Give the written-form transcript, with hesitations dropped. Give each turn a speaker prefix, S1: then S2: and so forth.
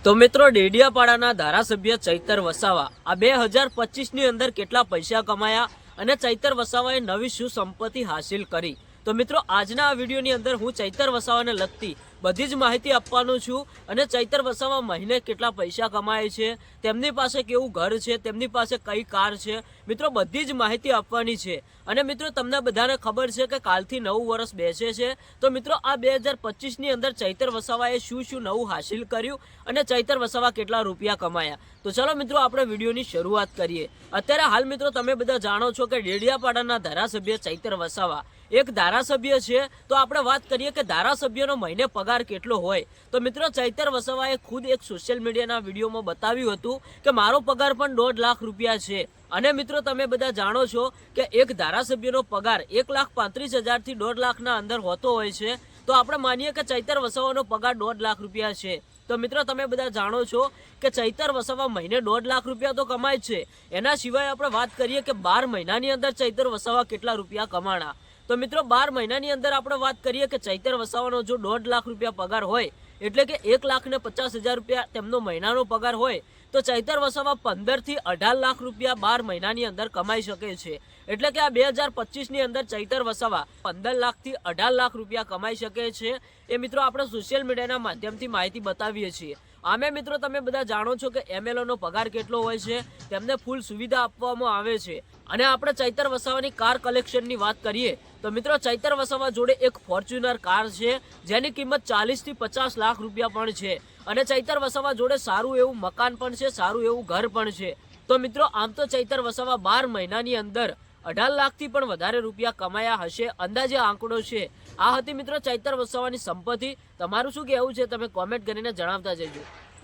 S1: તો મિત્રો ડેડિયાપાડાના ધારાસભ્ય ચૈતર વસાવા આ 2025ની અંદર કેટલા પૈસા કમાયા અને ચૈતર વસાવાએ નવી શું સંપત્તિ હાસિલ કરી। તો મિત્રો આજના આ વિડીયોની અંદર હું ચૈતર વસાવાને લગતી બધી જ માહિતી આપવાનો છું અને ચૈતર વસાવા મહિને કેટલા પૈસા કમાય છે, તેમની પાસે કેવું ઘર છે, તેમની પાસે કઈ કાર છે, મિત્રો બધી જ માહિતી આપવાની છે। અને મિત્રો તમને બધાને ખબર છે કે કાલથી નવું વર્ષ બેસે છે, તો મિત્રો આ 2025ની અંદર ચૈતર વસાવાએ શું શું નવું હાસિલ કર્યું અને ચૈતર વસાવા કેટલા રૂપિયા કમાયા। તો ચલો મિત્રો આપણે વિડીયોની શરૂઆત કરીએ। અત્યારે હાલ મિત્રો તમે બધા જાણો છો કે ડેડિયાપાડાના ધારાસભ્ય ચૈતર વસાવા એક ધારાસભ્ય છે। તો આપણે વાત કરીએ કે ધારાસભ્યનો મહિને પગાર કેટલો હોય, તો મિત્રો ચૈતર વસાવાએ ખુદ એક સોશિયલ મીડિયાના વિડીયોમાં બતાવ્યું હતું કે મારો પગાર પણ 1.5 લાખ રૂપિયા છે। અને મિત્રો તમે બધા જાણો છો કે એક ધારાસભ્યનો પગાર 1,35,000 થી 1.5 લાખના અંદર હોતો હોય છે। તો આપણે માનીએ કે ચૈતર વસાવાનો પગાર 1.5 લાખ રૂપિયા છે। તો મિત્રો તમે બધા જાણો છો કે ચૈતર વસાવા મહિને 1.5 લાખ રૂપિયા તો કમાય છે। એના સિવાય આપણે વાત કરીએ કે 12 મહિનાની અંદર ચૈતર વસાવા કેટલા રૂપિયા કમાણા। તો મિત્રો 12 મહિનાની અંદર આપણે વાત કરીએ કે ચૈતર વસાવાનો જો 1.5 લાખ રૂપિયા પગાર હોય એટલે કે 1,50,000 રૂપિયા તેમનો મહિનાનો પગાર હોય, તો ચૈતર વસાવા 15 થી 18 લાખ રૂપિયા 12 મહિનાની અંદર કમાઈ શકે છે। એટલે કે આ 2025ની અંદર ચૈતર વસાવા 15 લાખથી 18 લાખ રૂપિયા કમાઈ શકે છે। એ મિત્રો આપણે સોશિયલ મીડિયાના માધ્યમથી માહિતી બતાવીએ છીએ। આમે મિત્રો તમે બધા જાણો છો કે એમએલઓનો પગાર કેટલો હોય છે, તેમને ફૂલ સુવિધા આપવામાં આવે છે। અને આપણે ચૈતર વસાવાની કાર કલેક્શનની વાત કરીએ તો મિત્રો ચૈતર વસાવા જોડે એક ફોર્ચ્યુનર કાર છે જેની કિંમત 40 થી 50 લાખ રૂપિયા પણ છે। અને ચૈતર વસાવા જોડે સારું એવું મકાન પણ છે, સારું એવું ઘર પણ છે। તો મિત્રો આમ તો ચૈતર વસાવા 12 મહિનાની અંદર 18 લાખથી પણ વધારે રૂપિયા કમાયા હશે, અંદાજે આંકડો છે। આ હતી મિત્રો ચૈતર વસાવાની સંપત્તિ। તમારું શું કહેવું છે તમે કોમેન્ટ કરીને જણાવતા જજો।